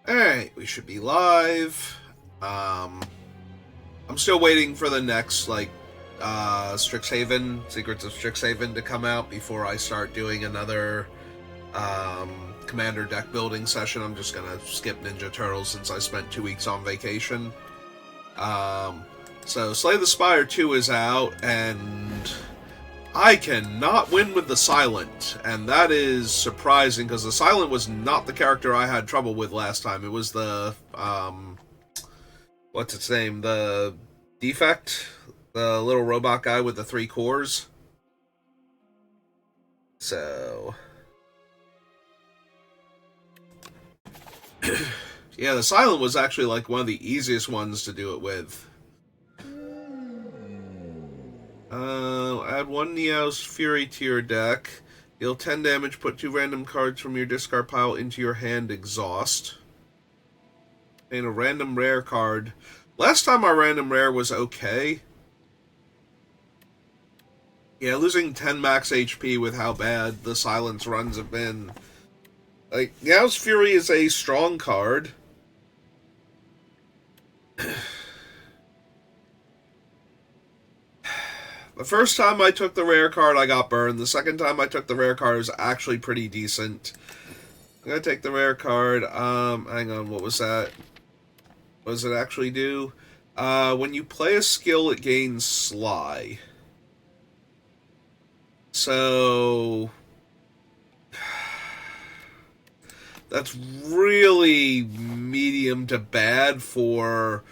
Alright, we should be live. I'm still waiting for the next, Strixhaven, Secrets of Strixhaven to come out before I start doing another, Commander deck building session. I'm just gonna skip Ninja Turtles since I spent 2 weeks on vacation. So Slay the Spire 2 is out, and I cannot win with the Silent, and that is surprising, because the Silent was not the character I had trouble with last time. It was the, what's its name? The Defect? The little robot guy with the 3 cores. So... yeah, the Silent was actually, like, one of the easiest ones to do it with. Add 1 Neo's Fury to your deck. Deal 10 damage, put 2 random cards from your discard pile into your hand, exhaust. And a random rare card. Last time our random rare was okay. Yeah, losing 10 max HP with how bad the Silence runs have been. Like, Neo's Fury is a strong card. The first time I took the rare card, I got burned. The second time I took the rare card, it was actually pretty decent. I'm gonna take the rare card. Hang on, what was that? What does it actually do? When you play a skill, it gains Sly. So... that's really medium to bad for,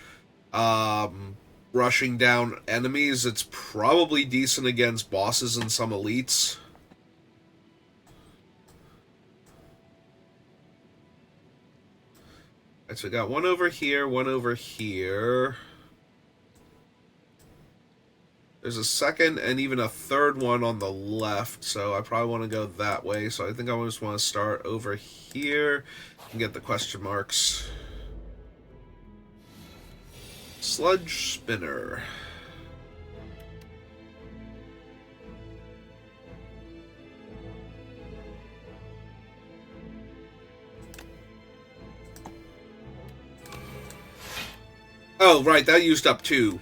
rushing down enemies. It's probably decent against bosses and some elites. Alright, so we got one over here, one over here. There's a second and even a third one on the left, so I probably want to go that way. So I think I just want to start over here and get the question marks. Sludge Spinner. Oh, right, that used up 2.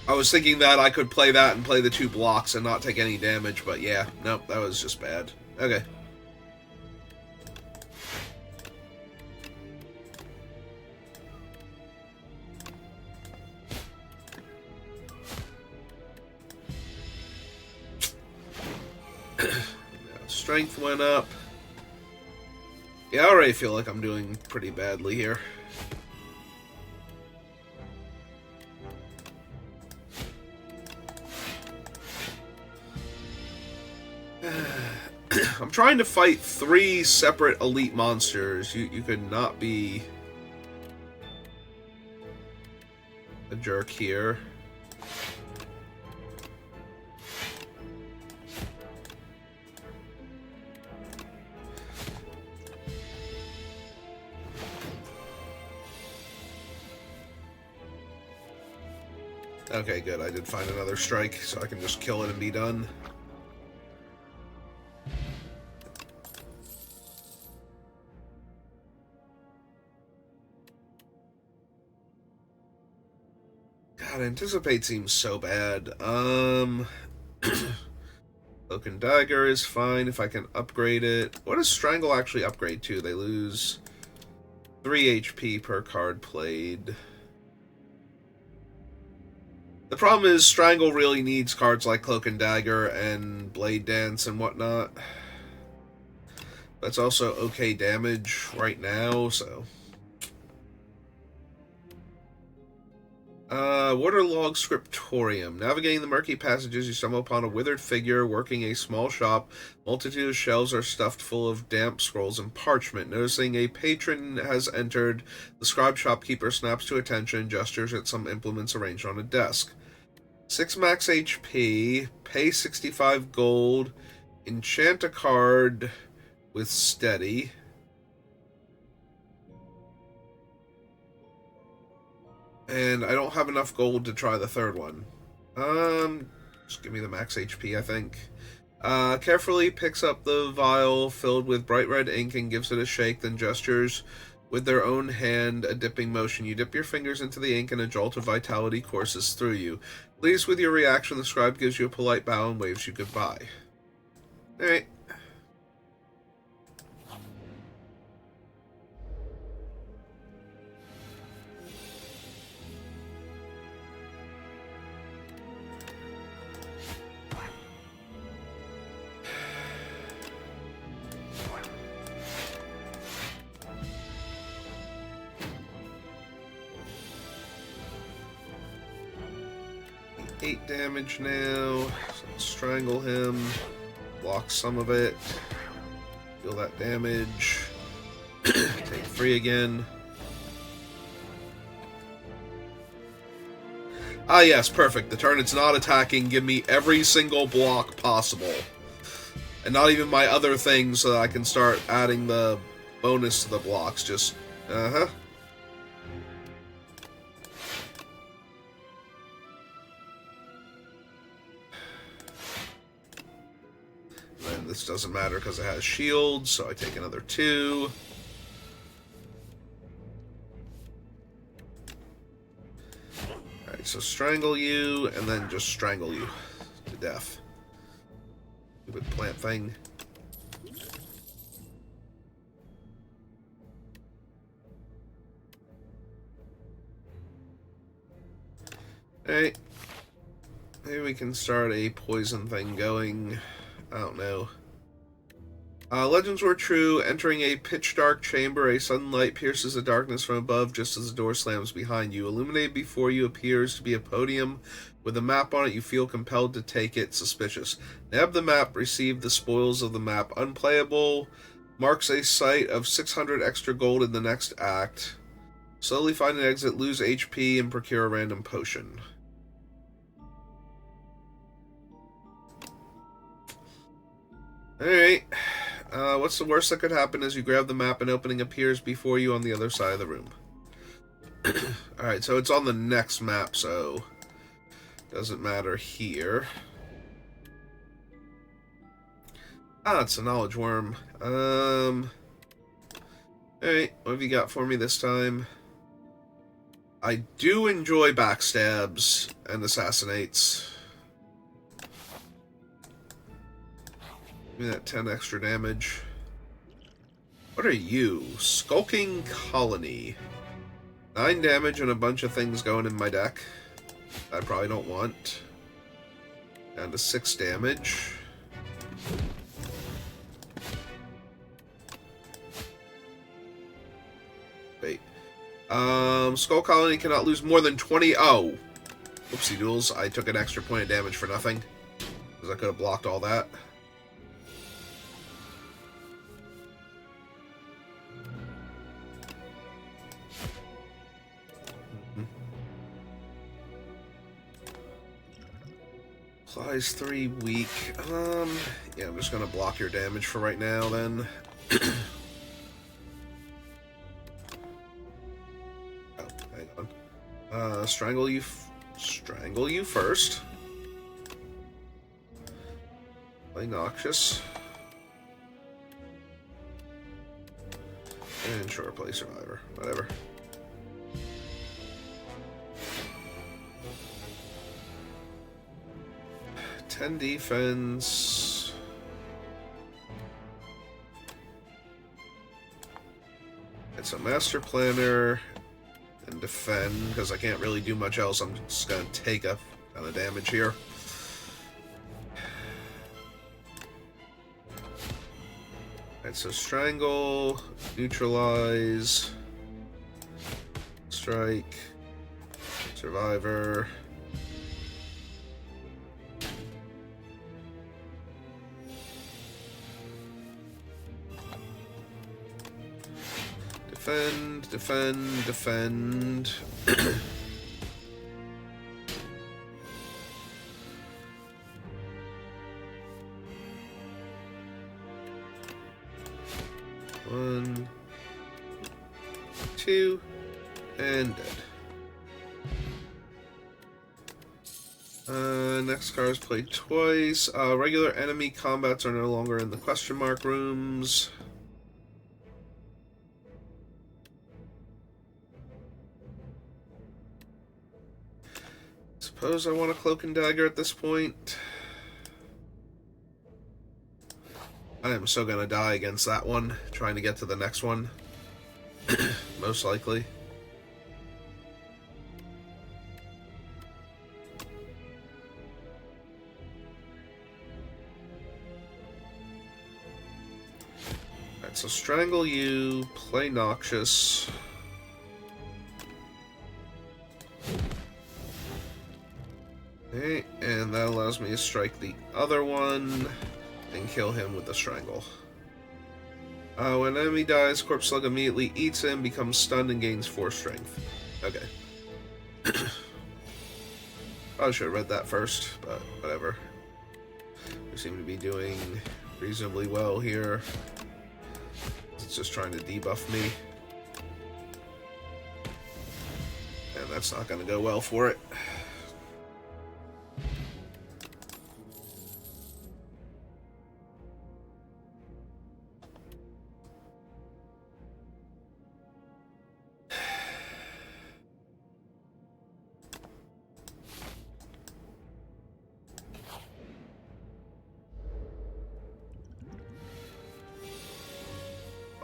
I was thinking that I could play that and play the 2 blocks and not take any damage, but yeah, nope, that was just bad. Okay. Strength went up. Yeah, I already feel like I'm doing pretty badly here. I'm trying to fight 3 separate elite monsters. You could not be a jerk here. Okay, good. I did find another strike, so I can just kill it and be done. God, Anticipate seems so bad. Cloak and Dagger is fine if I can upgrade it. What does Strangle actually upgrade to? They lose 3 HP per card played. The problem is Strangle really needs cards like Cloak and Dagger and Blade Dance and whatnot. That's also okay damage right now, so... Waterlog Scriptorium. Navigating the murky passages, you stumble upon a withered figure working a small shop. Multitude of shelves are stuffed full of damp scrolls and parchment. Noticing a patron has entered, the scribe shopkeeper snaps to attention and gestures at some implements arranged on a desk. 6 max HP, pay 65 gold, enchant a card with steady. And I don't have enough gold to try the third one. Just give me the max HP, I think. Carefully picks up the vial filled with bright red ink and gives it a shake, then gestures with their own hand, a dipping motion. You dip your fingers into the ink and a jolt of vitality courses through you. Pleased with your reaction, the scribe gives you a polite bow and waves you goodbye. Alright. Eight damage now. So strangle him. Block some of it. Deal that damage. Take free again. Ah yes, perfect. The turn it's not attacking, give me every single block possible. And not even my other things, so that I can start adding the bonus to the blocks. Just, uh-huh. And this doesn't matter because it has shields, so I take another 2. Alright, so strangle you, and then just strangle you to death. Stupid plant thing. Alright. Maybe we can start a poison thing going. I don't know. Legends were true. Entering a pitch-dark chamber, a sudden light pierces the darkness from above just as the door slams behind you. Illuminated before you appears to be a podium with a map on it. You feel compelled to take it. Suspicious. Nab the map. Receive the spoils of the map. Unplayable. Marks a site of 600 extra gold in the next act. Slowly find an exit. Lose HP and procure a random potion. Alright. What's the worst that could happen as you grab the map and opening appears before you on the other side of the room? Alright, so it's on the next map, so doesn't matter here. Ah, it's a knowledge worm. Alright, what have you got for me this time? I do enjoy backstabs and assassinates. Give me that 10 extra damage. What are you? Skulking Colony. 9 damage and a bunch of things going in my deck I probably don't want. Down to 6 damage. Wait. Skull Colony cannot lose more than 20. Oh! Whoopsie doodles. I took an extra point of damage for nothing. Because I could have blocked all that. Size 3 weak. Yeah, I'm just gonna block your damage for right now then. Oh, hang on. Strangle you first. Play Noxious. And sure, play Survivor. Whatever. Ten defense. It's a master planner and defend because I can't really do much else. I'm just gonna take a ton of damage here. Alright, so strangle, neutralize, strike, survivor. Defend, defend, defend. One, two, and dead. Next card is played twice. Regular enemy combats are no longer in the question mark rooms. suppose I want a cloak and dagger at this point. I am so gonna die against that one, trying to get to the next one. Most likely. Alright, so strangle you, play noxious. Okay, and that allows me to strike the other one and kill him with the strangle. When an enemy dies, Corpse Slug immediately eats him, becomes stunned, and gains 4 strength. Okay. Probably should have read that first, but whatever. We seem to be doing reasonably well here. It's just trying to debuff me. And that's not going to go well for it.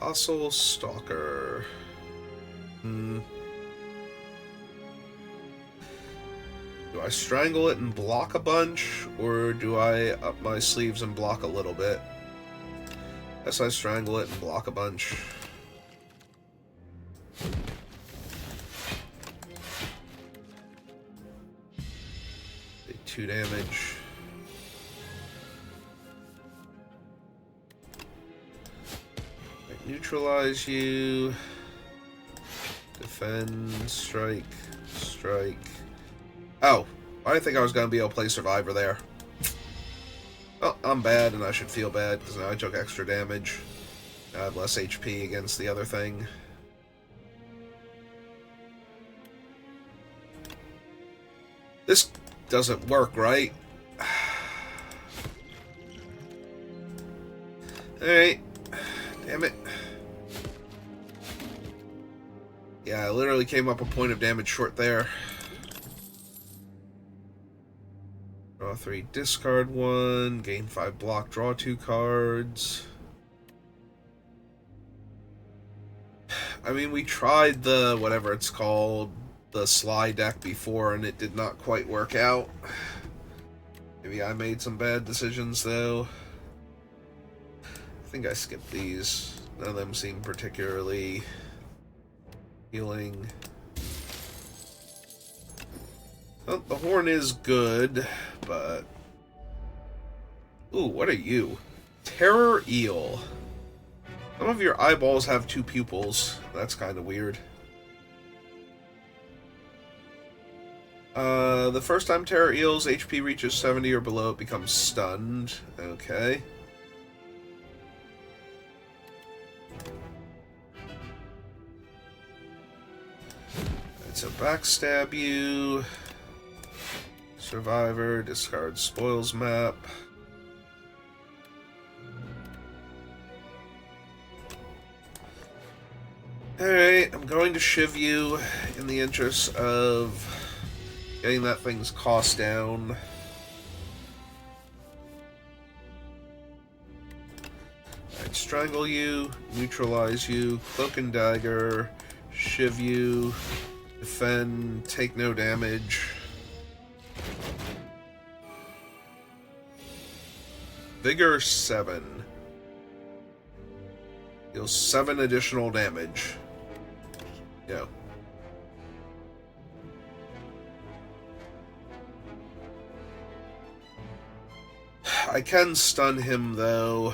Fossil Stalker. Do I strangle it and block a bunch, or do I up my sleeves and block a little bit? Guess I strangle it and block a bunch. 2 damage. Neutralize you. Defend, strike, strike. Oh, I didn't think I was going to be able to play Survivor there. Well, I'm bad, and I should feel bad, because now I took extra damage. I have less HP against the other thing. This doesn't work, right? Alright. Damn it. Yeah, I literally came up a point of damage short there. Draw 3, discard 1, gain 5 block, draw 2 cards. I mean, we tried the, whatever it's called, the Sly deck before, and it did not quite work out. Maybe I made some bad decisions, though. I think I skipped these. None of them seem particularly healing. Well, the horn is good, but... Ooh, what are you? Terror Eel. Some of your eyeballs have 2 pupils. That's kind of weird. The first time Terror Eel's HP reaches 70 or below, it becomes stunned. Okay. So backstab you. Survivor, discard spoils map. Alright, I'm going to shiv you in the interest of getting that thing's cost down. Alright, strangle you, neutralize you, cloak and dagger, shiv you. Defend, take no damage. Vigor 7. Deals 7 additional damage. Go. I can stun him, though.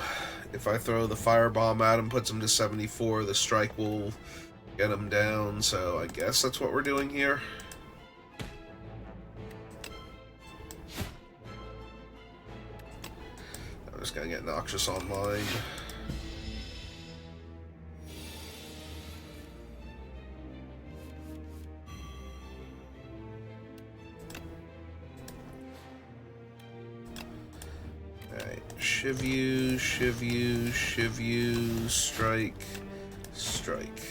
If I throw the firebomb at him, puts him to 74, the strike will get him down, so I guess that's what we're doing here. I'm just gonna get Noxious online. Alright, shiv you, shiv you, shiv you, strike, strike.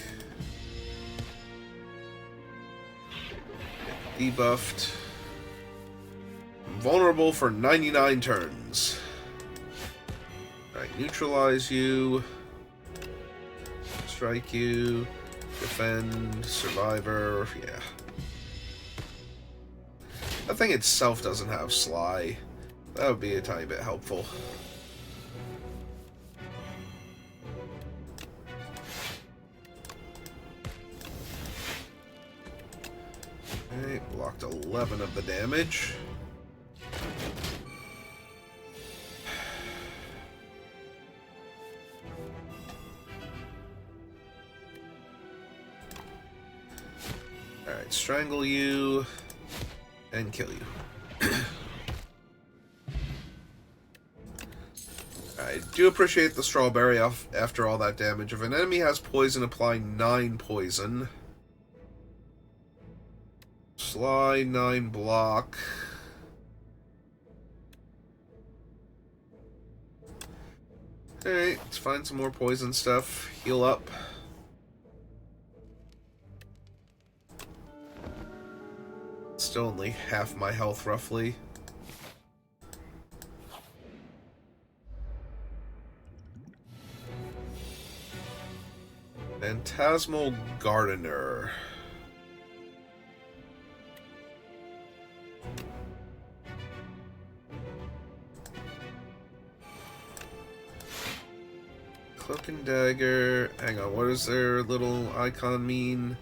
Debuffed. vulnerable for 99 turns. Alright, neutralize you. Strike you. Defend. Survivor. Yeah. That thing itself doesn't have Sly. That would be a tiny bit helpful. Okay, blocked 11 of the damage. Alright, strangle you and kill you. I do appreciate the strawberry after all that damage. If an enemy has poison, apply 9 poison. Sly, 9 block. Alright, let's find some more poison stuff. Heal up. Still only half my health, roughly. Phantasmal Gardener. Cloak and Dagger. Hang on, what does their little icon mean?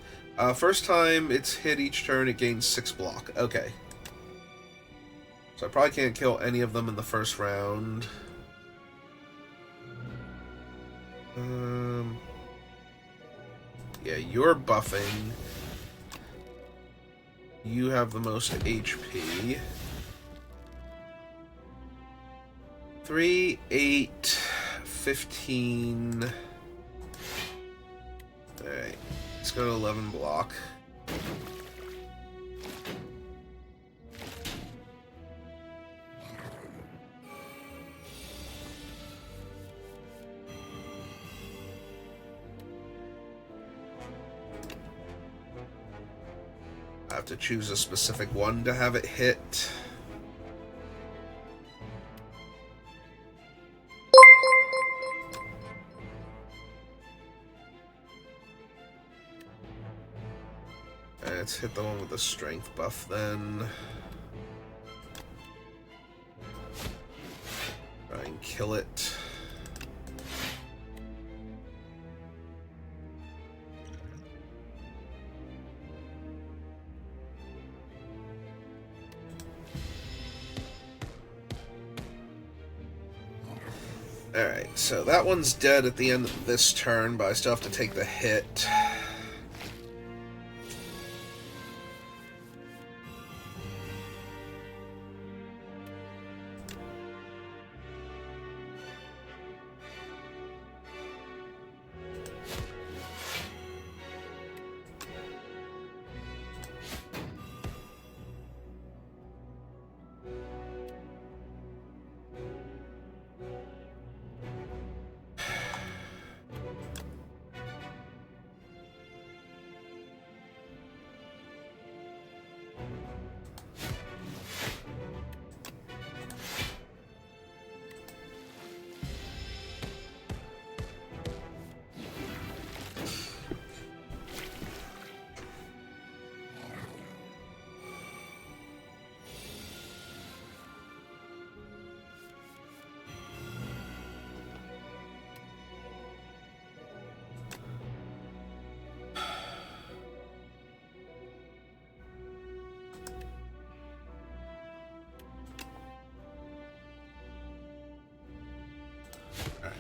First time it's hit each turn, it gains 6 block. Okay. So I probably can't kill any of them in the first round. Yeah, you're buffing. You have the most HP. 3, 8, 15. Alright. Let's go to 11 block. I have to choose a specific one to have it hit. Let's hit the one with the strength buff then. Try and kill it. Alright, so that one's dead at the end of this turn, but I still have to take the hit.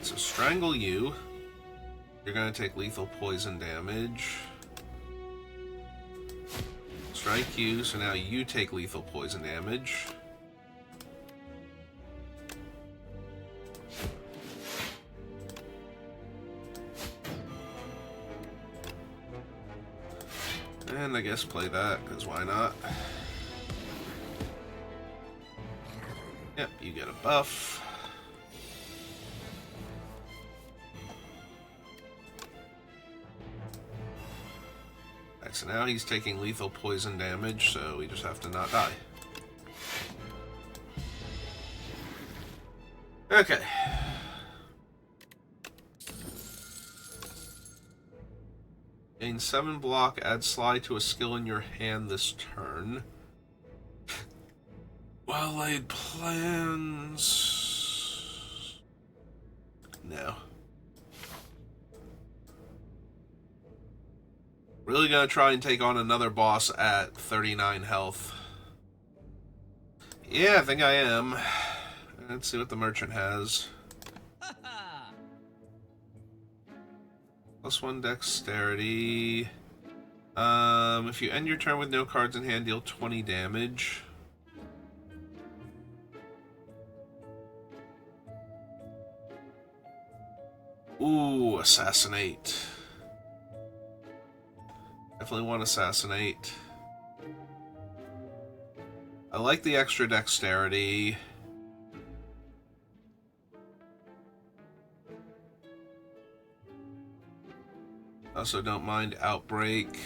So strangle you. You're going to take lethal poison damage. Strike you, so now you take lethal poison damage. And I guess play that, because why not? Yep, you get a buff. So now he's taking lethal poison damage, so we just have to not die. Okay. Gain 7 block, add slide to a skill in your hand this turn. Well-laid plans. No. Really gonna try and take on another boss at 39 health. Yeah, I think I am. Let's see what the merchant has. +1 dexterity. If you end your turn with no cards in hand, deal 20 damage. Ooh, assassinate. Definitely want to assassinate. I like the extra dexterity. Also don't mind Outbreak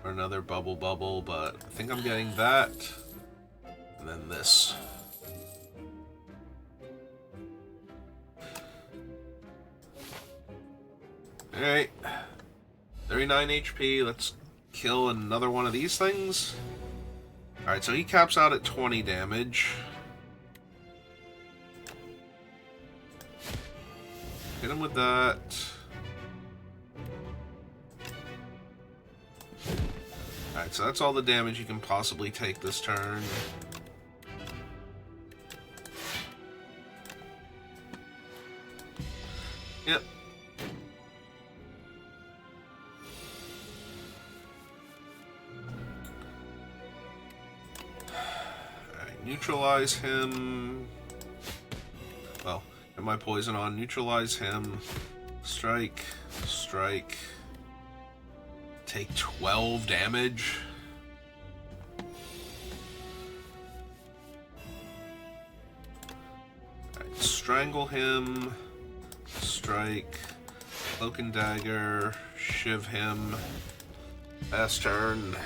or another Bubble, but I think I'm getting that. And then this. Alright. 39 HP. Let's kill another one of these things. Alright, so he caps out at 20 damage. Hit him with that. Alright, so that's all the damage you can possibly take this turn. Yep. Alright, neutralize him. Well, get my poison on. Neutralize him. Strike. Strike. Take 12 damage. Alright, strangle him. Strike. Cloak and dagger. Shiv him. Last turn.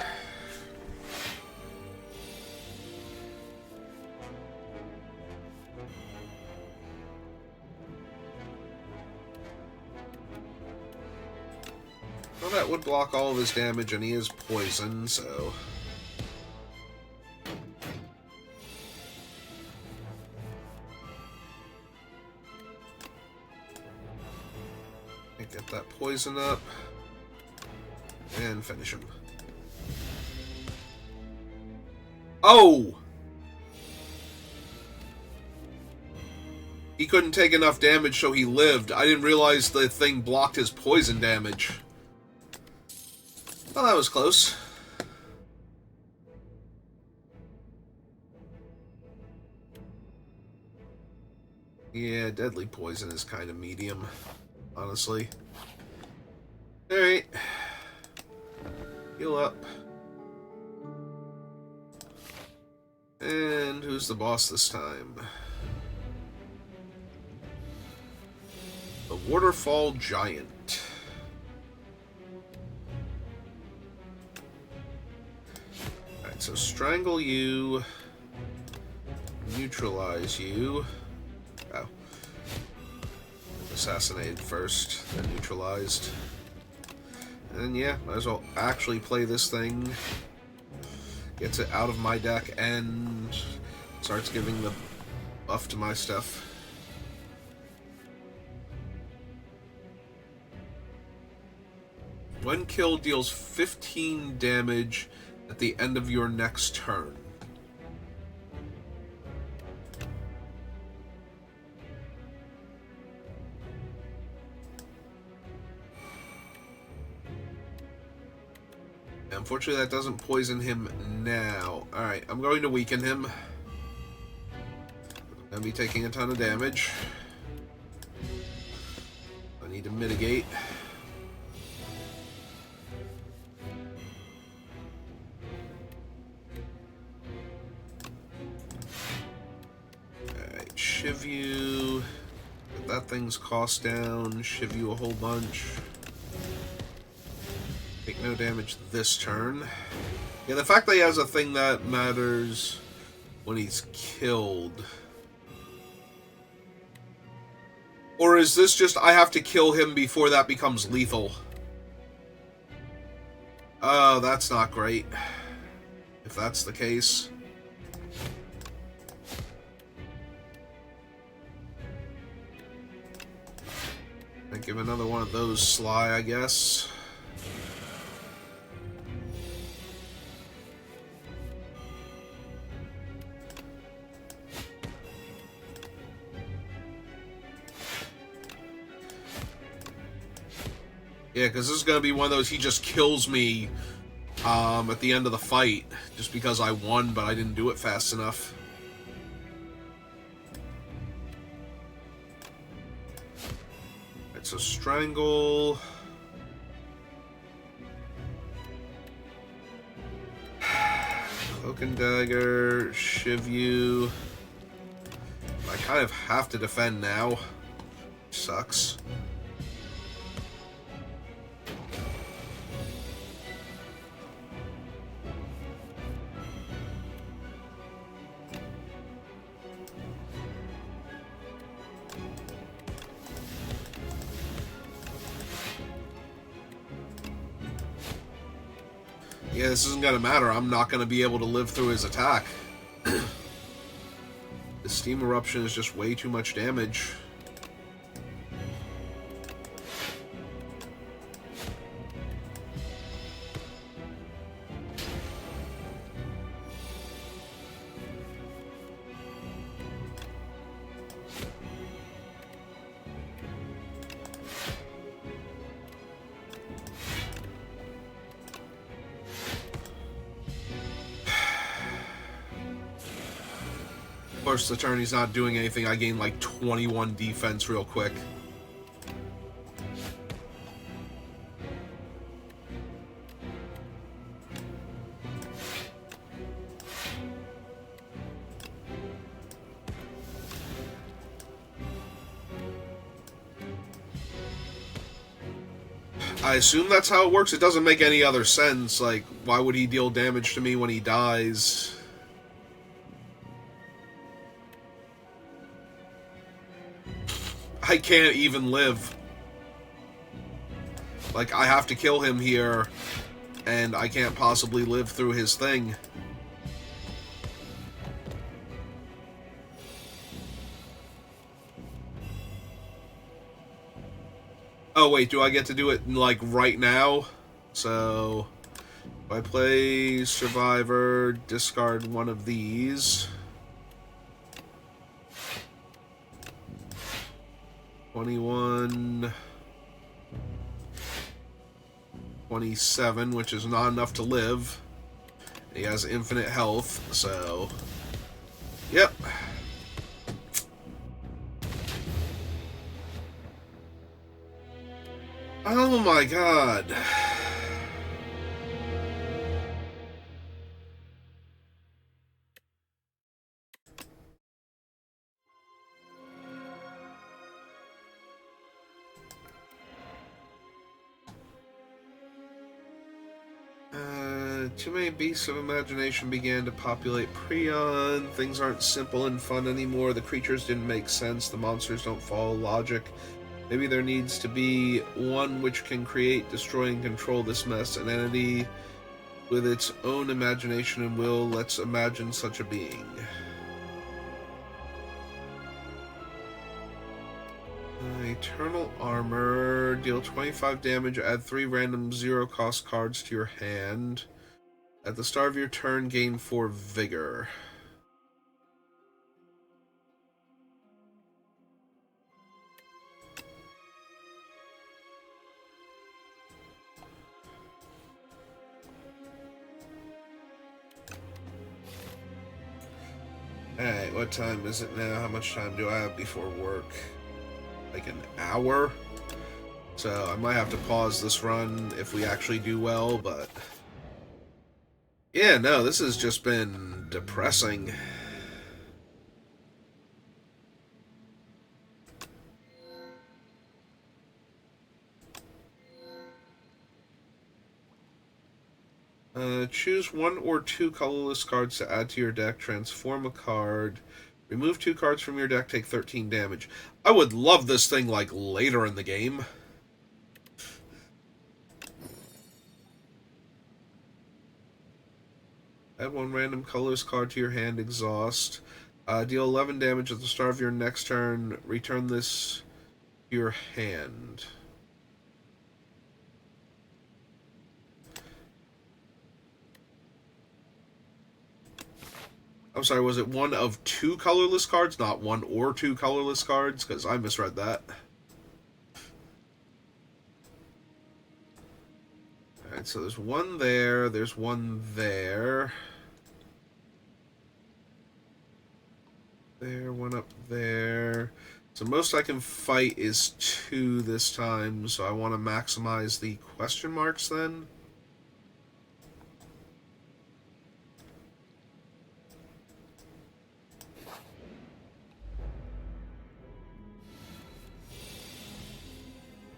Well, that would block all of his damage, and he is poisoned, so... Get that poison up. And finish him. Oh! He couldn't take enough damage, so he lived. I didn't realize the thing blocked his poison damage. Well, that was close. Yeah, deadly poison is kind of medium, honestly. Alright. Heal up. And who's the boss this time? The Waterfall Giant. Alright, so strangle you. Neutralize you. Oh. Assassinated first, then neutralized. And yeah, might as well actually play this thing. Gets it out of my deck and starts giving the buff to my stuff. When killed, deals 15 damage at the end of your next turn. Unfortunately, that doesn't poison him now. Alright, I'm going to weaken him. I'm going to be taking a ton of damage. I need to mitigate. Alright, shiv you. Get that thing's cost down. Shiv you a whole bunch. Take no damage this turn. Yeah, the fact that he has a thing that matters when he's killed Or is this just I have to kill him before that becomes lethal? Oh, that's not great. If that's the case. I give another one of those Sly, I guess. Yeah, because this is going to be one of those he just kills me at the end of the fight just because I won, but I didn't do it fast enough. It's a strangle. Cloak and dagger, shiv you. I kind of have to defend now. Which sucks. Yeah, this isn't gonna matter. I'm not gonna be able to live through his attack. The steam eruption is just way too much damage. Of course, the turn he's not doing anything, I gain like 21 defense real quick. I assume that's how it works. It doesn't make any other sense. Like, why would he deal damage to me when he dies? I can't even live. Like, I have to kill him here, and I can't possibly live through his thing. Oh, wait, do I get to do it, like, right now? So, if I play Survivor, discard one of these. 21... 27, which is not enough to live. He has infinite health, so... Yep. Oh my god. Too many beasts of imagination began to populate Prion. Things aren't simple and fun anymore. The creatures didn't make sense. The monsters don't follow logic. Maybe there needs to be one which can create, destroy, and control this mess. An entity with its own imagination and will. Let's imagine such a being. Eternal Armor. Deal 25 damage. Add 3 random 0-cost cards to your hand. At the start of your turn, gain 4 Vigor. Alright, what time is it now? How much time do I have before work? Like an hour? So I might have to pause this run if we actually do well, but... Yeah, no, this has just been depressing. Choose 1 or 2 colorless cards to add to your deck. Transform a card. Remove 2 cards from your deck, take 13 damage. I would love this thing, like, later in the game. Add 1 random colorless card to your hand, exhaust. Deal 11 damage at the start of your next turn. Return this to your hand. I'm sorry, was it 1 of 2 colorless cards, not 1 or 2 colorless cards? Because I misread that. Alright, so there's 1 there, there's 1 there. There, 1 up there. So most I can fight is 2 this time, so I want to maximize the question marks then.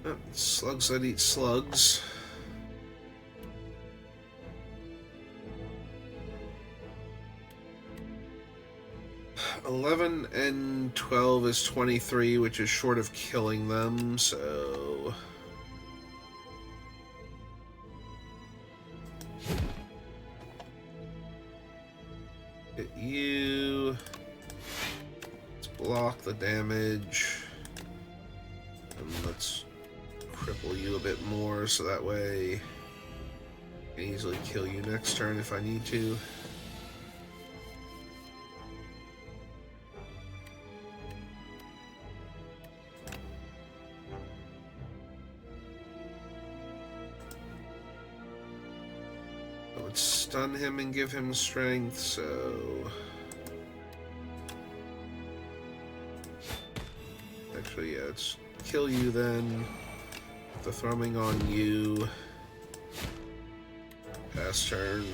Oh, slugs that eat slugs. $11 and 12 is 23, which is short of killing them, so... Hit you. Let's block the damage. And let's cripple you a bit more, so that way I can easily kill you next turn if I need to. I would stun him and give him strength, so... Actually, yeah, let's kill you then. The thrumming on you. Pass turn.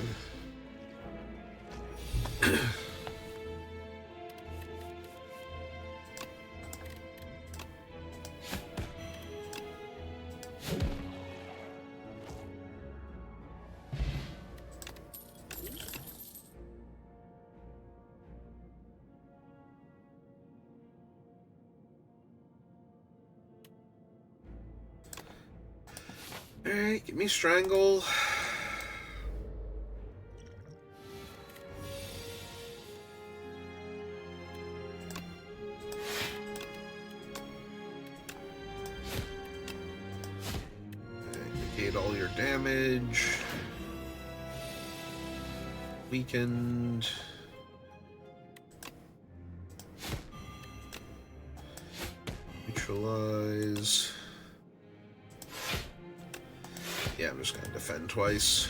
Alright, give me Strangle. Negate all your damage. Weakened. Neutralize. Yeah, I'm just going to defend twice.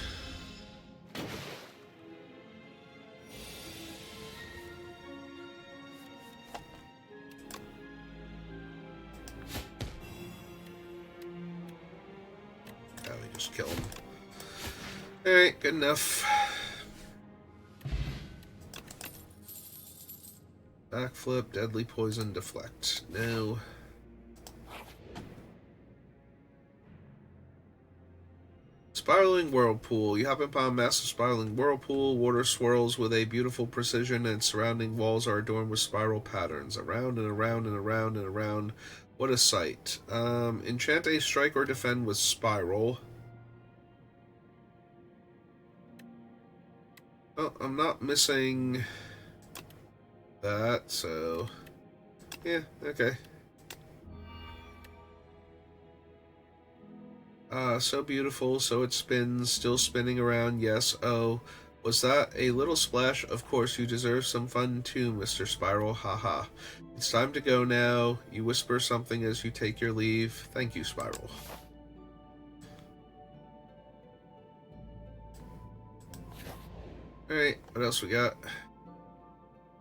Yeah, we just kill him. Alright, good enough. Backflip, deadly poison, deflect. No. Spiraling whirlpool. You hop upon a massive spiraling whirlpool. Water swirls with a beautiful precision, and surrounding walls are adorned with spiral patterns. Around and around and around and around. What a sight. Enchant a strike or defend with spiral. Oh, I'm not missing that, so... Yeah, okay. So beautiful, so it spins, still spinning around, yes. Oh, was that a little splash? Of course, you deserve some fun too, Mr. Spiral, haha. It's time to go now. You whisper something as you take your leave. Thank you, Spiral. Alright, what else we got?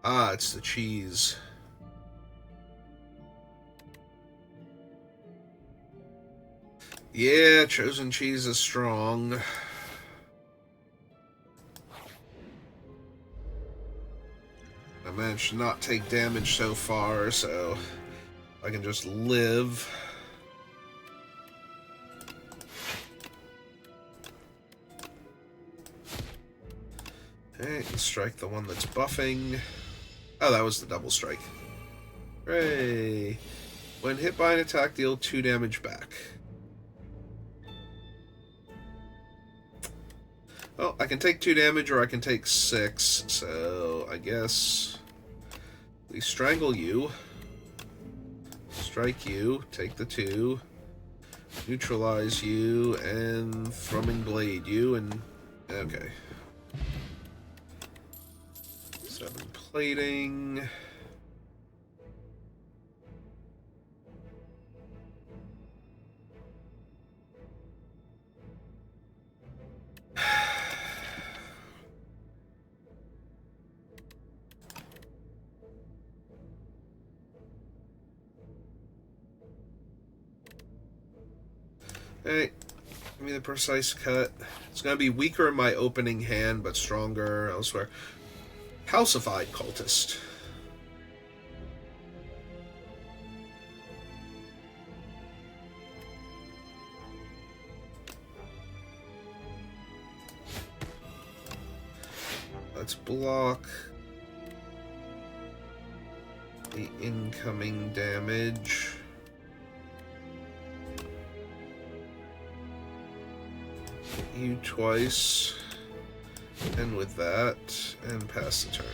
Ah, it's the cheese. Yeah, chosen cheese is strong. I managed to not take damage so far, so I can just live. Okay, and strike the one that's buffing. Oh, that was the double strike. Hooray! When hit by an attack, deal 2 damage back. Well, I can take 2 damage or I can take 6, so I guess we strangle you, strike you, take the 2, neutralize you, and thrumming blade you, and okay. 7 plating. Hey, give me the precise cut. It's going to be weaker in my opening hand, but stronger elsewhere. Calcified cultist. Let's block the incoming damage. Hit you twice. And with that, and pass the turn.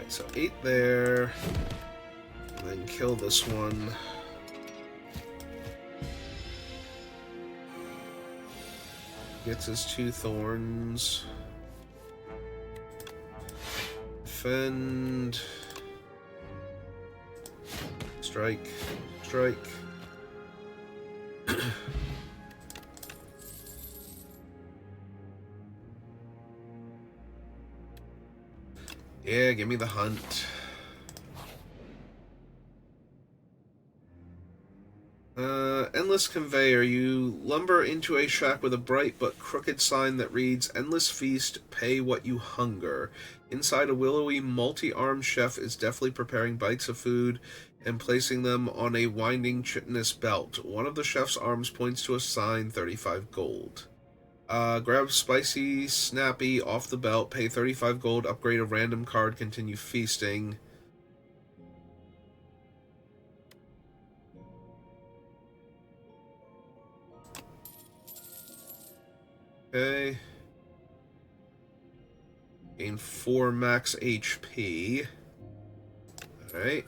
So 8 there, and then kill this one. Gets his 2 thorns. Defend. Strike. Strike. Yeah, give me the hunt. Endless Conveyor. You lumber into a shack with a bright but crooked sign that reads, Endless Feast, Pay What You Hunger. Inside, a willowy, multi-armed chef is deftly preparing bites of food and placing them on a winding chitinous belt. One of the chef's arms points to a sign, 35 gold. Grab Spicy Snappy off the belt, pay 35 gold, upgrade a random card, continue feasting. Okay. Gain 4 max HP. Alright.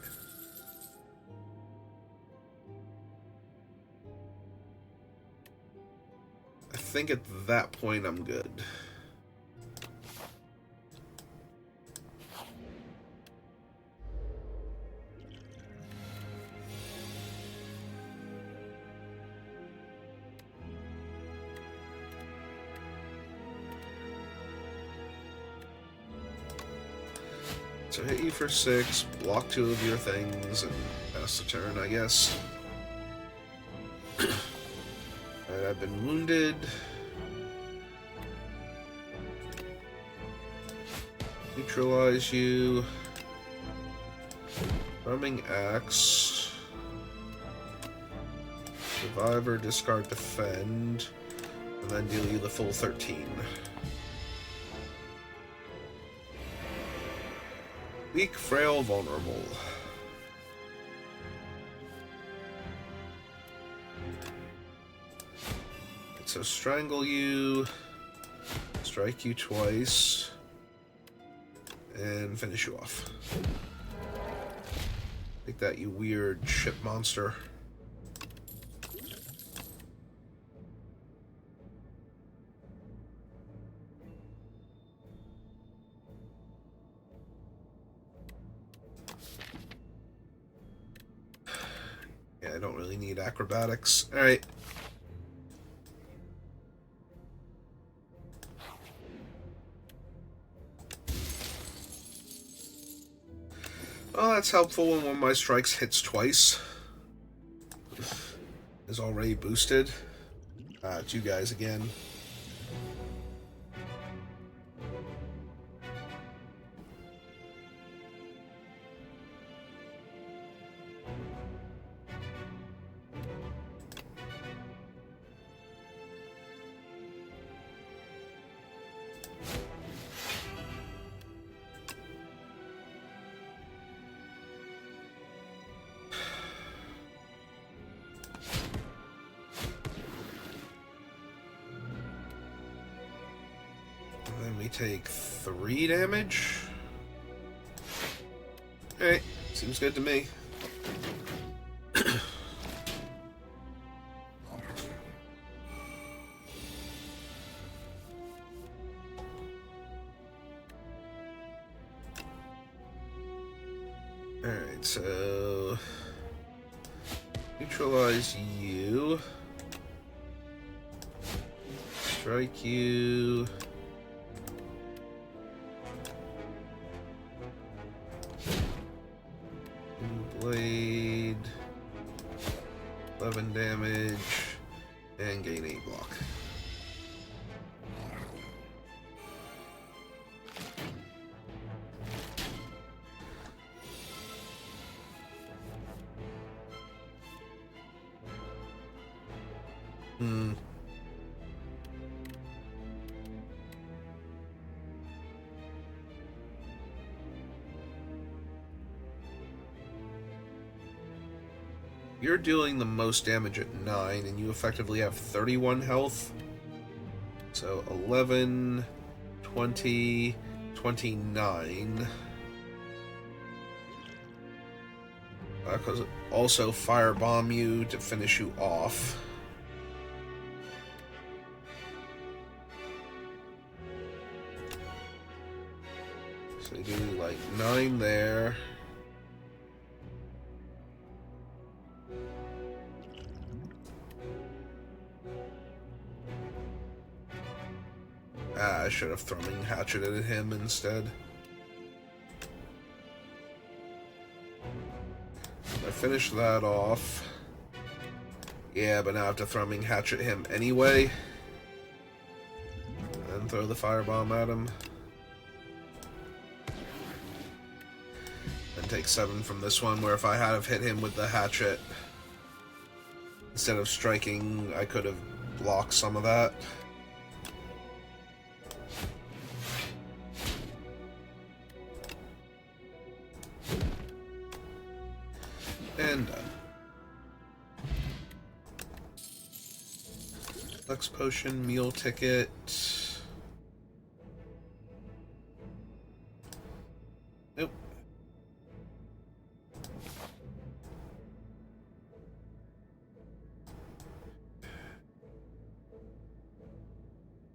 I think at that point I'm good. So hit you for 6, block 2 of your things, and pass the turn, I guess. Alright, I've been wounded. Neutralize you. Rumming Axe. Survivor, discard, defend. And then deal you the full 13. Weak, frail, vulnerable. So strangle you, strike you twice, and finish you off. Take that, you weird ship monster. Yeah, I don't really need acrobatics. Alright. Well, that's helpful when one of my strikes hits twice. Is already boosted. It's you guys again. take 3 damage. Alright, seems good to me. Alright, so neutralize you. Strike you. Blade. 11 damage. And gain 8 block. You're dealing the most damage at 9, and you effectively have 31 health. So 11, 20, 29. Because also firebomb you to finish you off. So you do like 9 there. I should have throwing hatcheted him instead. I finished that off. Yeah, but now I have to throwing hatchet him anyway. And throw the firebomb at him. And take 7 from this one, where if I had have hit him with the hatchet, instead of striking, I could have blocked some of that. And done. Flex potion, meal ticket. Nope.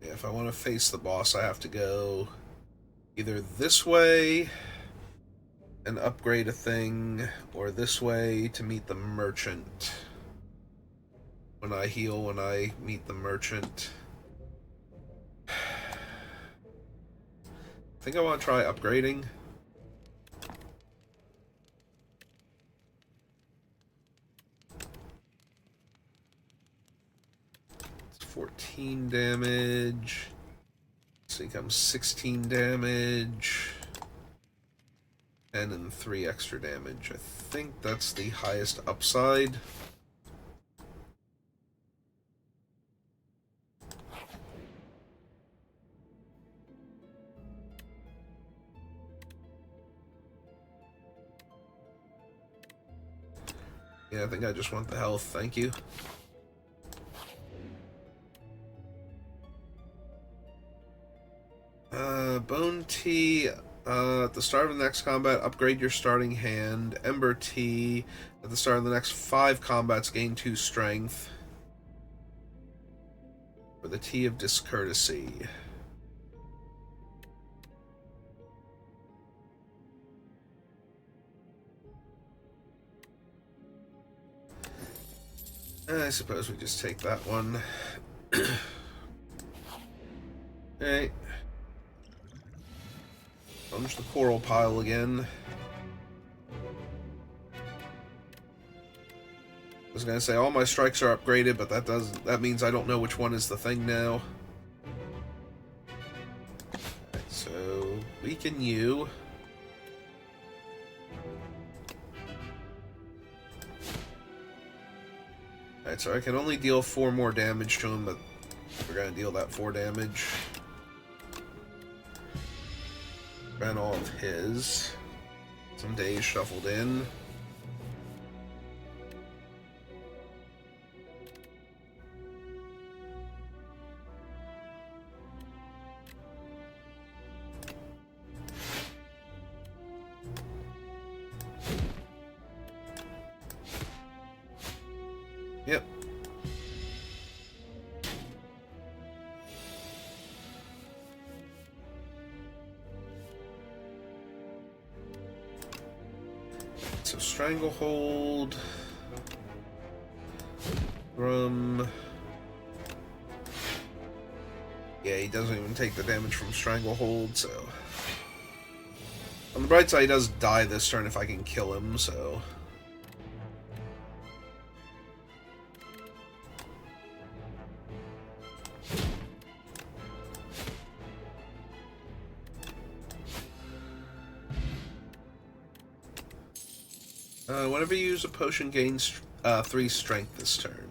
Yeah, if I want to face the boss, I have to go either this way and upgrade a thing, or this way to meet the merchant. When I heal, when I meet the merchant. I think I want to try upgrading. It's 14 damage. So it becomes 16 damage. And then 3 extra damage. I think that's the highest upside. Yeah, I think I just want the health, thank you. Bone Tea. At the start of the next combat, upgrade your starting hand. Ember Tea. At the start of the next 5 combats, gain 2 strength. For the Tea of Discourtesy. I suppose we just take that one. Alright. Plunge the coral pile again. I was gonna say all my strikes are upgraded, but that means I don't know which one is the thing now. Right, so weaken you. Alright, so I can only deal 4 more damage to him, but we're gonna deal that 4 damage. Ran all of his. Some days shuffled in. Stranglehold. Thrum. Yeah, he doesn't even take the damage from Stranglehold, so... On the bright side, he does die this turn if I can kill him, so... Whenever you use a potion, gains 3 strength this turn.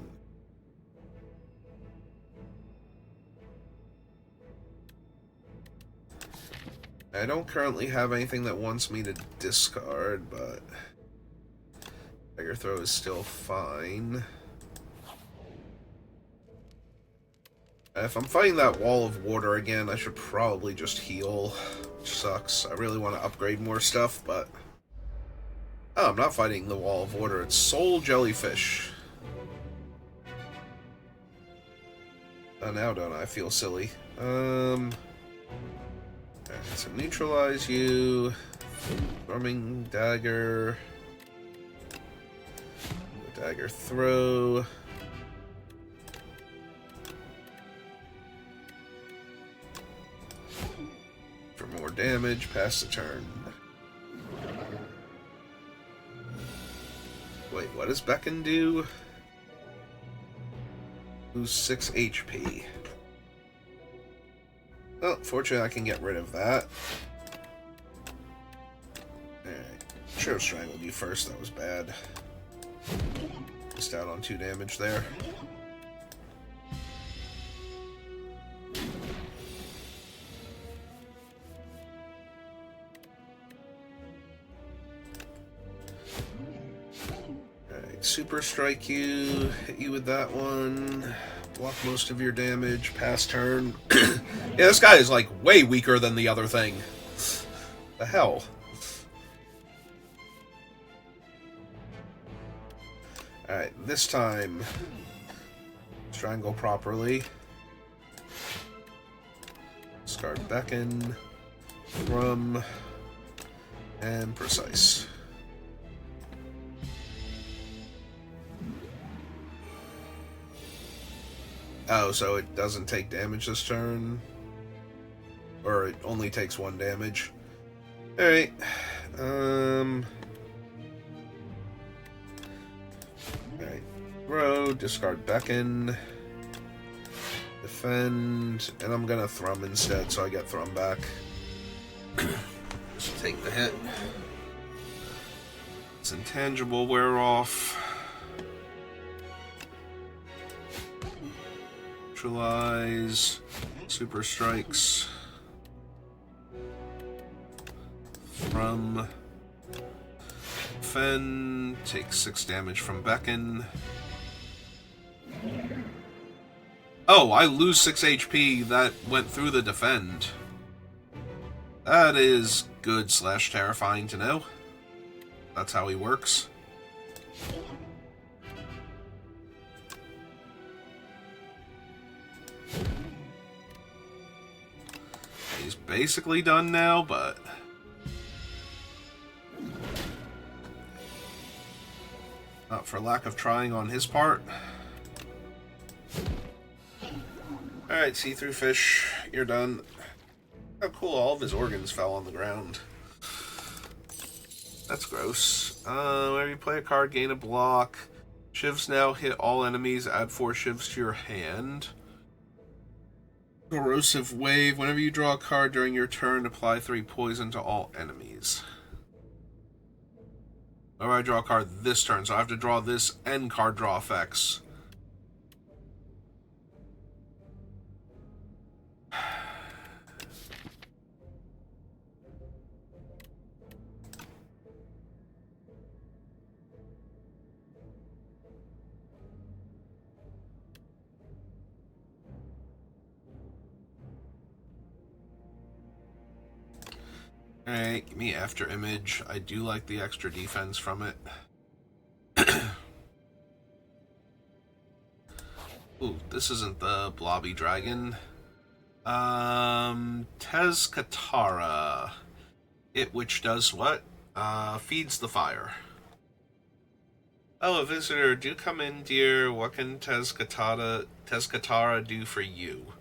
I don't currently have anything that wants me to discard, but Dagger Throw is still fine. If I'm fighting that Wall of Water again, I should probably just heal, which sucks. I really want to upgrade more stuff, but... Oh, I'm not fighting the Wall of Water, it's Soul Jellyfish. Oh, now don't I feel silly. Alright, so neutralize you. Thrumming Dagger. Dagger Throw. For more damage, pass the turn. Wait, what does Beckon do? Lose 6 HP. Well, fortunately I can get rid of that. Alright. Should have strangled you first, that was bad. Missed out on 2 damage there. Super Strike you, hit you with that one, block most of your damage, pass turn. Yeah, this guy is like way weaker than the other thing. The hell? Alright, this time, strangle properly. Discard Beckon, Thrum, and Precise. Oh, so it doesn't take damage this turn? Or it only takes 1 damage? Alright. Alright. Throw, discard Beckon. Defend. And I'm gonna Thrum instead, so I get Thrum back. Just take the hit. It's intangible wear off. Neutralize, Super Strikes, Thrum, Defend, takes 6 damage from Beckon. Oh, I lose 6 HP, that went through the Defend. That is good / terrifying to know. That's how he works. He's basically done now, but... not for lack of trying on his part. Alright, see-through fish, you're done. How cool, all of his organs fell on the ground. That's gross. Whenever you play a card, gain a block. Shivs now hit all enemies, add 4 shivs to your hand. Corrosive Wave. Whenever you draw a card during your turn, apply 3 poison to all enemies. Whenever I draw a card this turn, so I have to draw this and card draw effects. Alright, give me After Image. I do like the extra defense from it. Ooh, this isn't the Blobby Dragon. Tez Katara. It which does what? Feeds the fire. Oh, a visitor. Do come in, dear. What can Tezcatara do for you?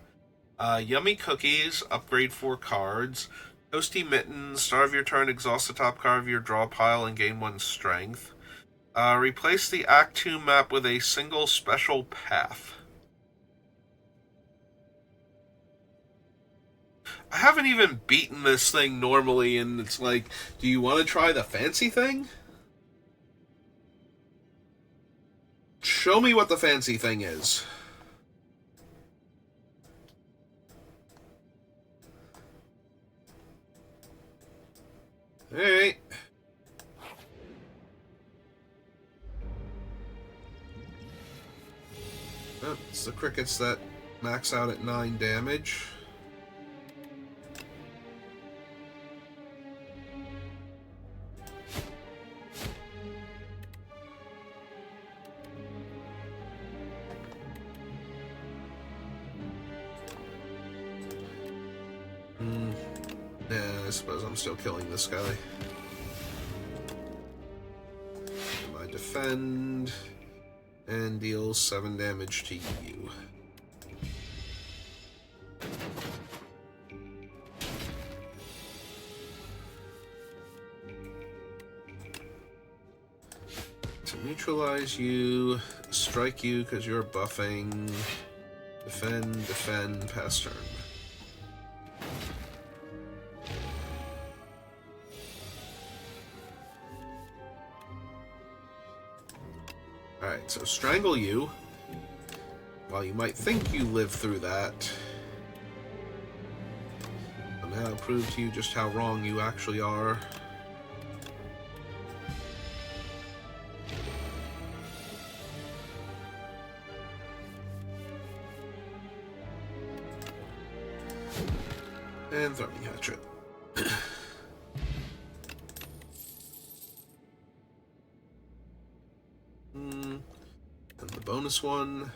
Yummy cookies. Upgrade 4 cards. Toasty mittens. Start of your turn. Exhaust the top card of your draw pile and gain 1 strength. Replace the Act 2 map with a single special path. I haven't even beaten this thing normally, and it's like, do you want to try the fancy thing? Show me what the fancy thing is. Alright. Oh, it's the crickets that max out at 9 damage. Yeah, I suppose I'm still killing this guy. I defend and deal 7 damage to you. To neutralize you, strike you because you're buffing. Defend, pass turn. Alright, so strangle you. While you might think you lived through that, I'll now prove to you just how wrong you actually are. And throwing hatchet. And the bonus one.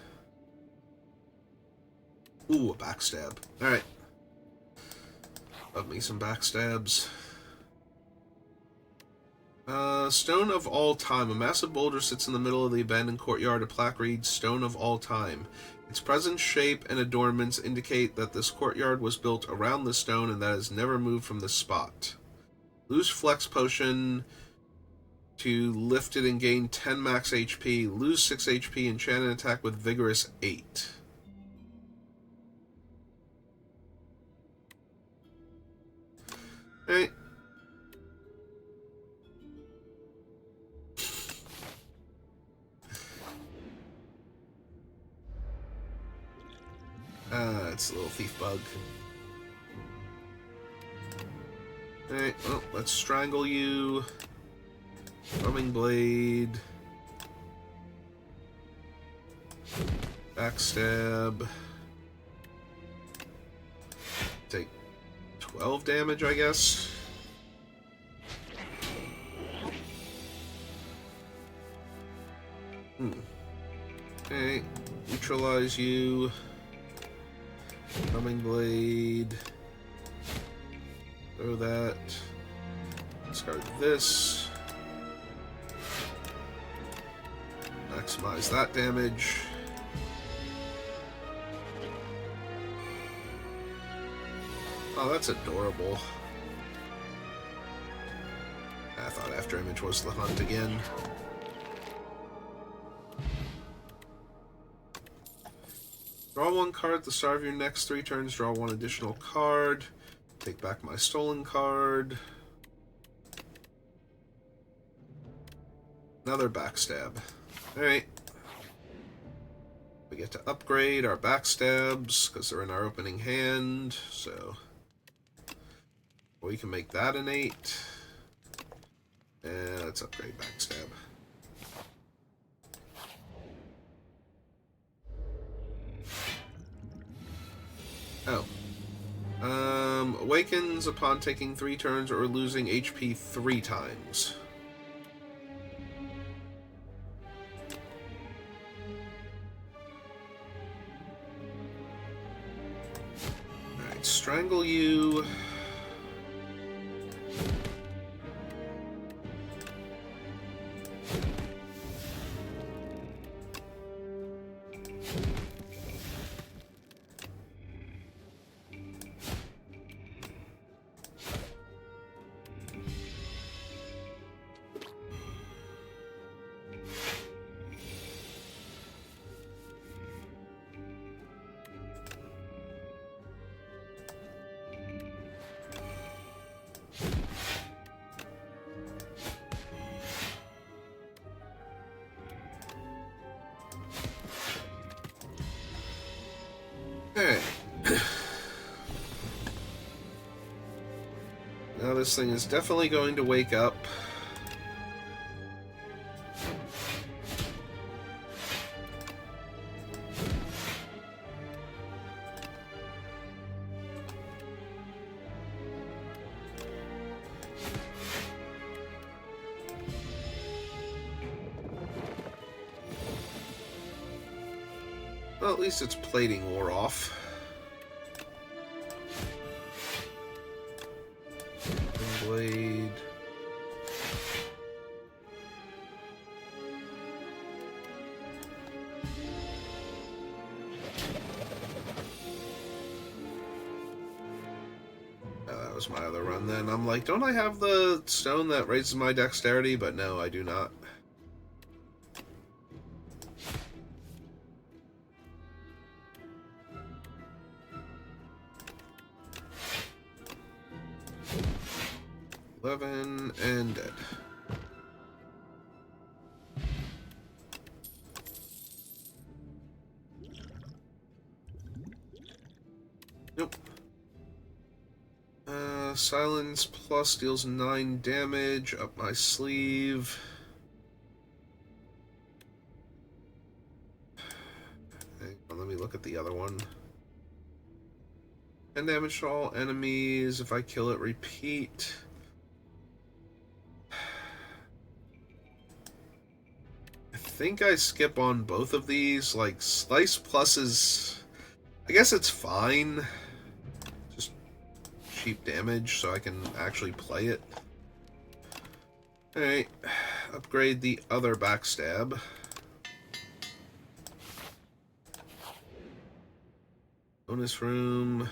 Ooh, a backstab. Alright. Love me some backstabs. Stone of All Time. A massive boulder sits in the middle of the abandoned courtyard. A plaque reads, Stone of All Time. Its present shape and adornments indicate that this courtyard was built around the stone and that it has never moved from this spot. Lose Flex Potion to lift it and gain 10 max HP. Lose 6 HP. Enchant an attack with Vigorous 8. Alright. It's a little thief bug. Alright, well, let's strangle you. Drumming Blade. Backstab. Take 12 damage, I guess. Okay, neutralize you. Drumming Blade. Throw that. Discard this. Maximize that damage. Oh, that's adorable. I thought After Image was the hunt again. Draw 1 card at the start of your next 3 turns. Draw 1 additional card. Take back my stolen card. Another backstab. Alright. We get to upgrade our backstabs because they're in our opening hand. So we can make that an 8. And let's upgrade backstab. Oh. Awakens upon taking 3 turns or losing HP 3 times. Alright, strangle you. Alright. Now this thing is definitely going to wake up. Well, at least its plating wore off. Blade. That was my other run then. I'm like, don't I have the stone that raises my dexterity? But no, I do not. And dead. Nope. Silence plus deals 9 damage up my sleeve. Hang on, let me look at the other one. 10 damage to all enemies. If I kill it, repeat. I think I skip on both of these. Like, Slice Plus is... I guess it's fine. Just cheap damage so I can actually play it. Alright. Upgrade the other backstab. Bonus room.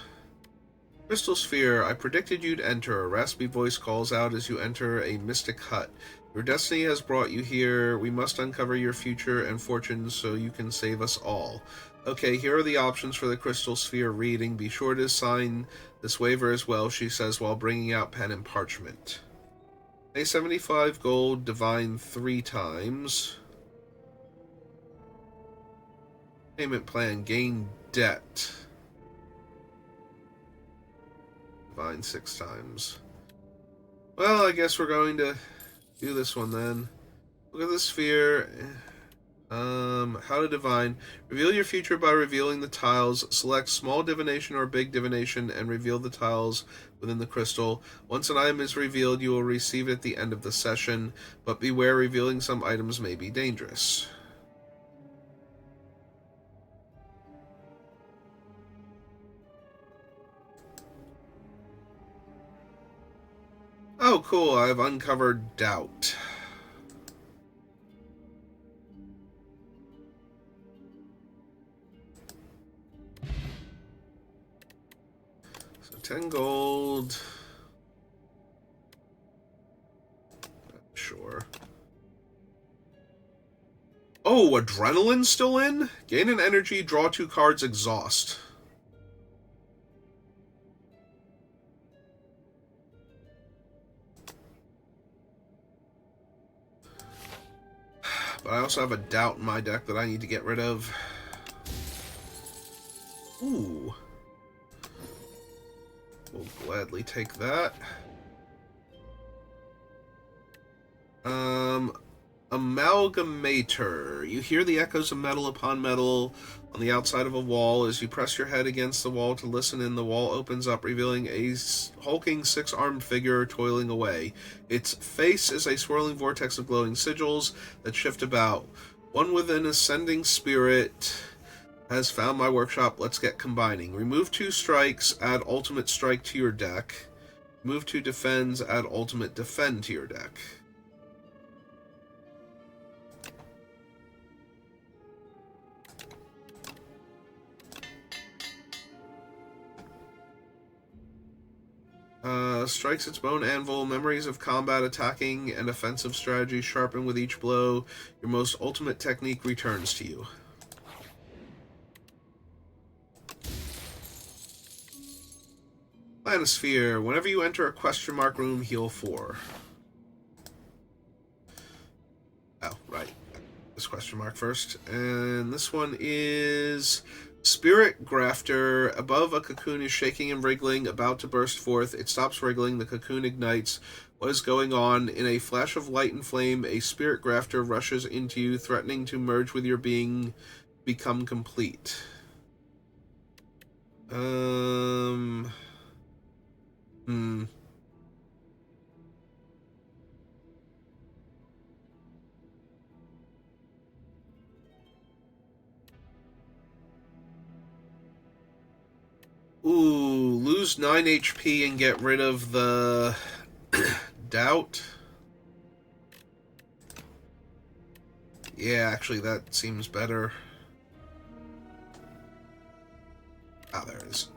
Crystal Sphere. I predicted you'd enter. A raspy voice calls out as you enter a mystic hut. Your destiny has brought you here. We must uncover your future and fortune so you can save us all. Okay, here are the options for the Crystal Sphere reading. Be sure to sign this waiver as well, she says while bringing out pen and parchment. Pay 75 gold, divine 3 times. Payment plan, gain debt. Divine 6 times. Well, I guess we're going to do this one then. Look at the sphere. How to divine. Reveal your future by revealing the tiles. Select small divination or big divination and reveal the tiles within the crystal. Once an item is revealed, you will receive it at the end of the session, but beware, revealing some items may be dangerous. Oh, cool. I've uncovered doubt. So 10 gold. Sure. Oh, adrenaline's still in? Gain an energy, draw 2 cards, exhaust. But I also have a doubt in my deck that I need to get rid of. Ooh. We'll gladly take that. Amalgamator. You hear the echoes of metal upon metal on the outside of a wall. As you press your head against the wall to listen in, the wall opens up, revealing a hulking 6-armed figure toiling away. Its face is a swirling vortex of glowing sigils that shift about. One with an ascending spirit has found my workshop. Let's get combining. Remove 2 strikes, add ultimate strike to your deck. Remove 2 defends, add ultimate defend to your deck. Strikes its bone anvil. Memories of combat, attacking, and offensive strategy sharpen with each blow. Your most ultimate technique returns to you. Planisphere. Whenever you enter a question mark room, heal 4. Oh, right. This question mark first. And this one is Spirit Grafter. Above, a cocoon is shaking and wriggling, about to burst forth. It stops wriggling. The cocoon ignites. What is going on? In a flash of light and flame, a spirit grafter rushes into you, threatening to merge with your being, become complete. Ooh, lose 9 HP and get rid of the doubt. Yeah, actually, that seems better. Ah, there it is.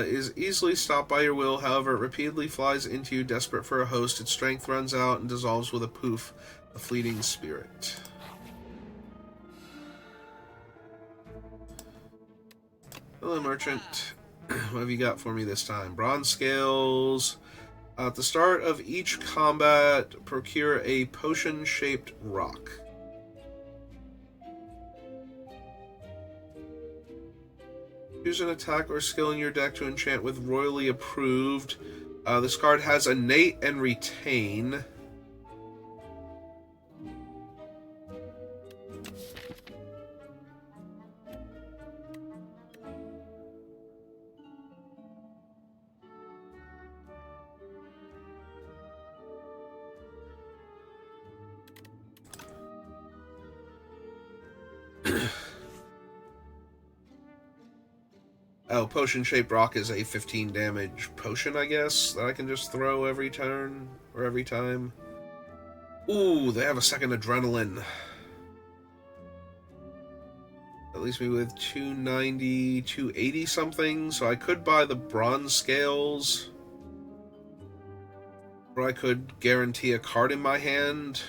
Is easily stopped by your will, however, it repeatedly flies into you, desperate for a host. Its strength runs out and dissolves with a poof, a fleeting spirit. Hello, merchant. What have you got for me this time? Bronze scales. At the start of each combat, procure a potion-shaped rock. Choose an attack or skill in your deck to enchant with royally approved. This card has innate and retain. Oh, potion-shaped rock is a 15 damage potion, I guess, that I can just throw every turn, or every time. Ooh, they have a second adrenaline. That leaves me with 290, 280 something, so I could buy the bronze scales. Or I could guarantee a card in my hand.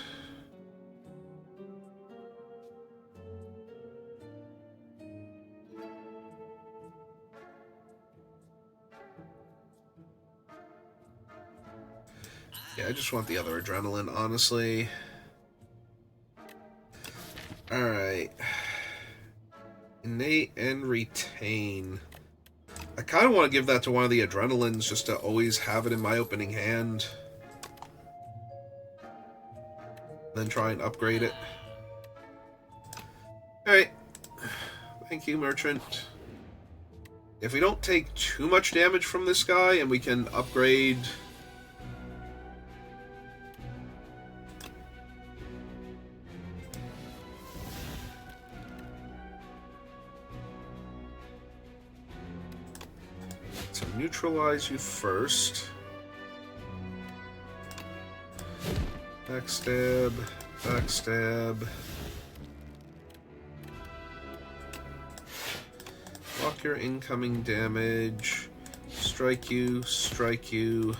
Yeah, I just want the other adrenaline, honestly. Alright. Innate and retain. I kind of want to give that to one of the adrenalines just to always have it in my opening hand. Then try and upgrade it. Alright. Thank you, merchant. If we don't take too much damage from this guy and we can upgrade... So neutralize you first. Backstab, backstab. Block your incoming damage. Strike you, strike you.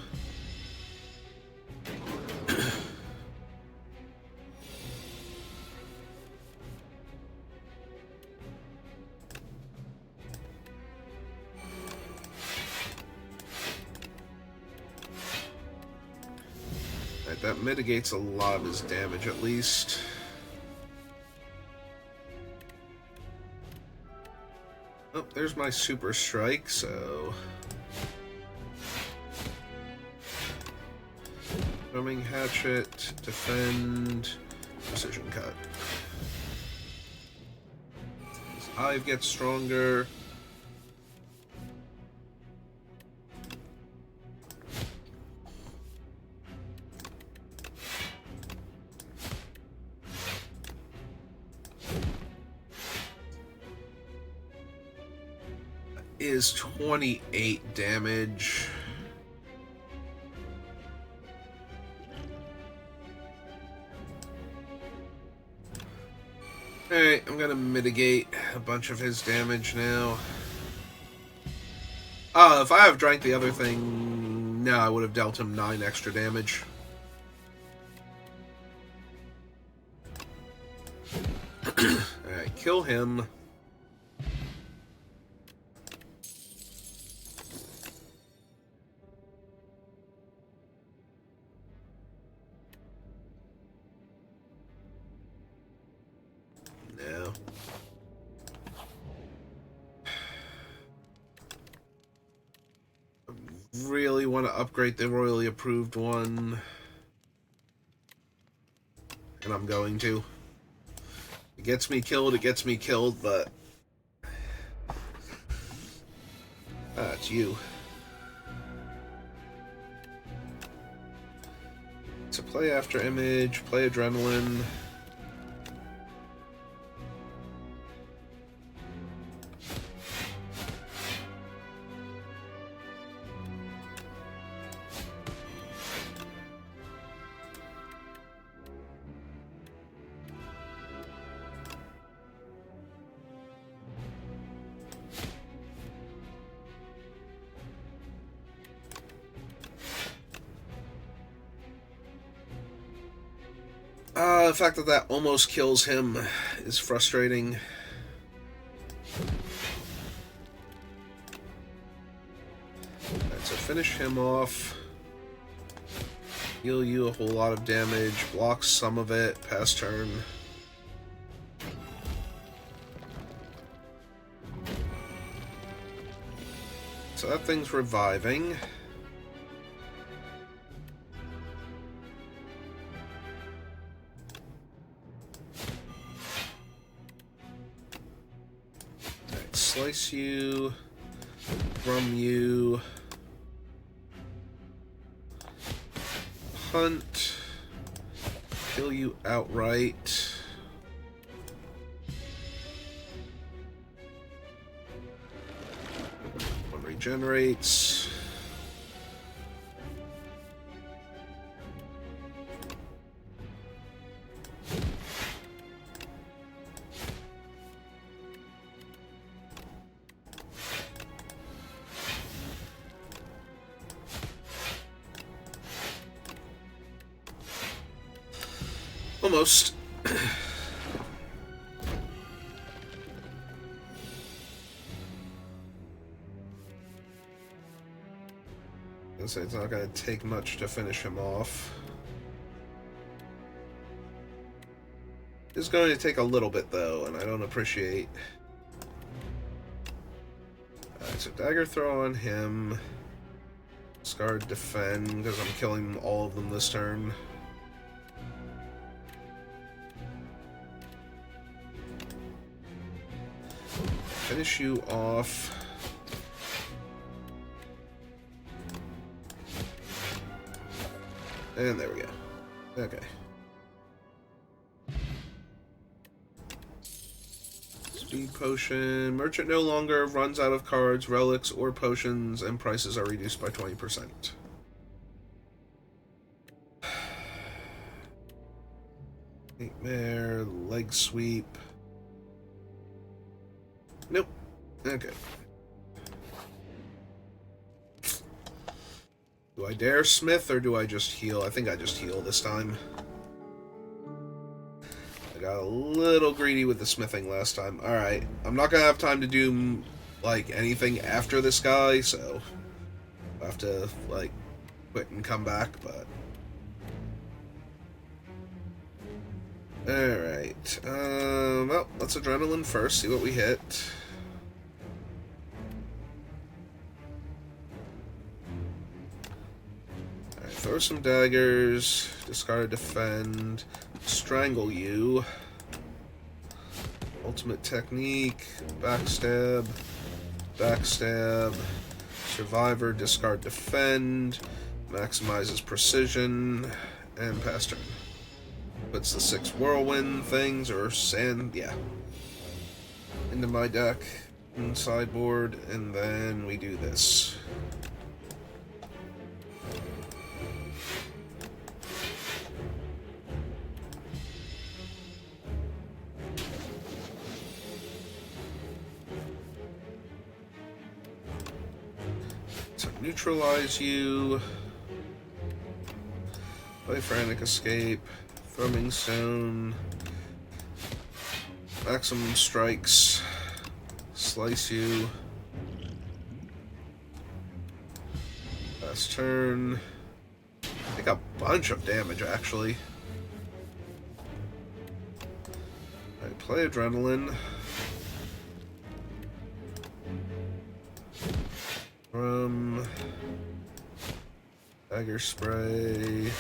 That mitigates a lot of his damage, at least. Oh, there's my super strike, so... Drumming hatchet, defend, precision cut. His hive gets stronger. Is 28 damage. Alright, I'm gonna mitigate a bunch of his damage now. If I have drank the other thing, no, I would have dealt him 9 extra damage. Alright, kill him. really want to upgrade the royally approved one. And I'm going to. It gets me killed, but... it's you. So play after image, play adrenaline. The fact that that almost kills him is frustrating. Alright, so finish him off. Heal you a whole lot of damage. Block some of it. Pass turn. So that thing's reviving. Slice you, drum you, hunt, kill you outright. One regenerates. Almost. I'll say it's not going to take much to finish him off. It's going to take a little bit, though, and I don't appreciate... Alright, so dagger throw on him. Scarred defend, because I'm killing all of them this turn. Finish you off. And there we go. Okay. Speed potion. Merchant no longer runs out of cards, relics, or potions, and prices are reduced by 20%. Nightmare, leg sweep. Nope. Okay. Do I dare smith or do I just heal? I think I just heal this time. I got a little greedy with the smithing last time. Alright. I'm not gonna have time to do, like, anything after this guy, so... I'll have to, like, quit and come back, but... Alright. Well, let's adrenaline first, see what we hit. Throw some daggers, discard defend, strangle you, ultimate technique, backstab, backstab, survivor, discard defend, maximizes precision, and pass turn. Puts the 6 whirlwind things, or sand, yeah, into my deck and sideboard, and then we do this. Neutralize you. Play frantic escape. Thrumming stone. Maximum strikes. Slice you. Last turn. Take a bunch of damage actually. Alright, play adrenaline. Dagger Spray.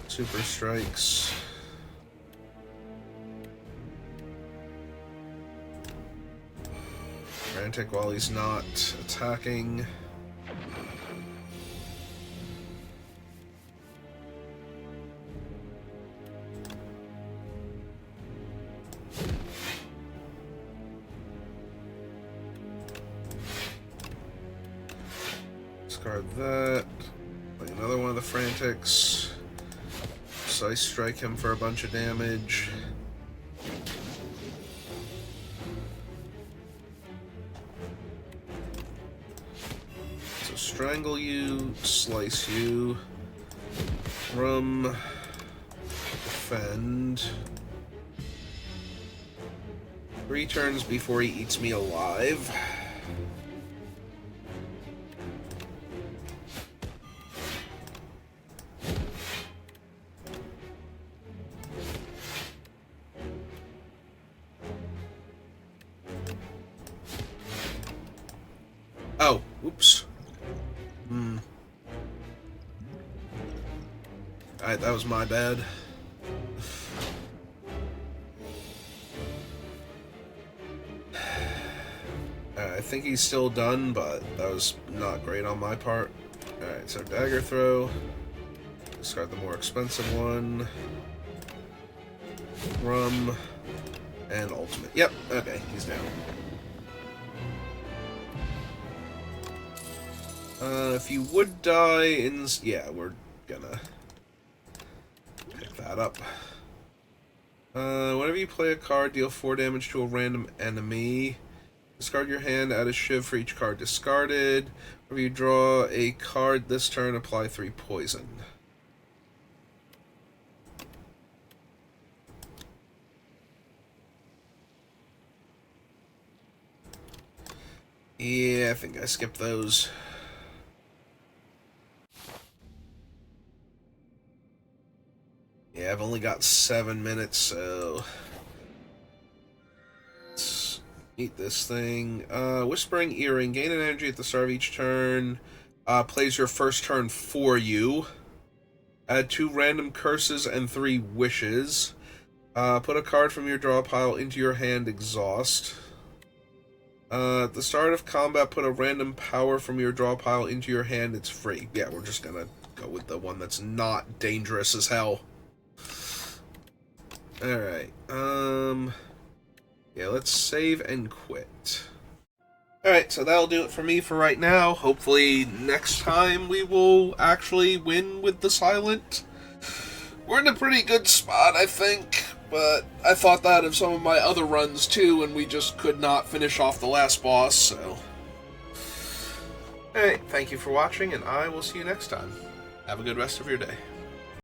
Super Strikes. Frantic while he's not attacking. Discard that. Play another one of the Frantics. Precise Strike him for a bunch of damage. So strangle you, slice you, defend. 3 turns before he eats me alive. Oh, oops. Alright, that was my bad. I think he's still done, but that was not great on my part. Alright, so Dagger Throw. Discard the more expensive one. And Ultimate. Yep, okay, he's down. If you would die in... Yeah, we're gonna pick that up. Whenever you play a card, deal 4 damage to a random enemy. Discard your hand, add a shiv for each card discarded. Whenever you draw a card this turn, apply 3 poison. Yeah, I think I skipped those. Yeah, I've only got 7 minutes, so... Let's eat this thing. Whispering Earring. Gain an energy at the start of each turn. Plays your first turn for you. Add 2 random curses and 3 wishes. Put a card from your draw pile into your hand, exhaust. At the start of combat, put a random power from your draw pile into your hand, it's free. Yeah, we're just gonna go with the one that's not dangerous as hell. Alright, yeah, let's save and quit. Alright, so that'll do it for me for right now. Hopefully next time we will actually win with the Silent. We're in a pretty good spot, I think, but I thought that of some of my other runs too, and we just could not finish off the last boss, so... Alright, thank you for watching, and I will see you next time. Have a good rest of your day.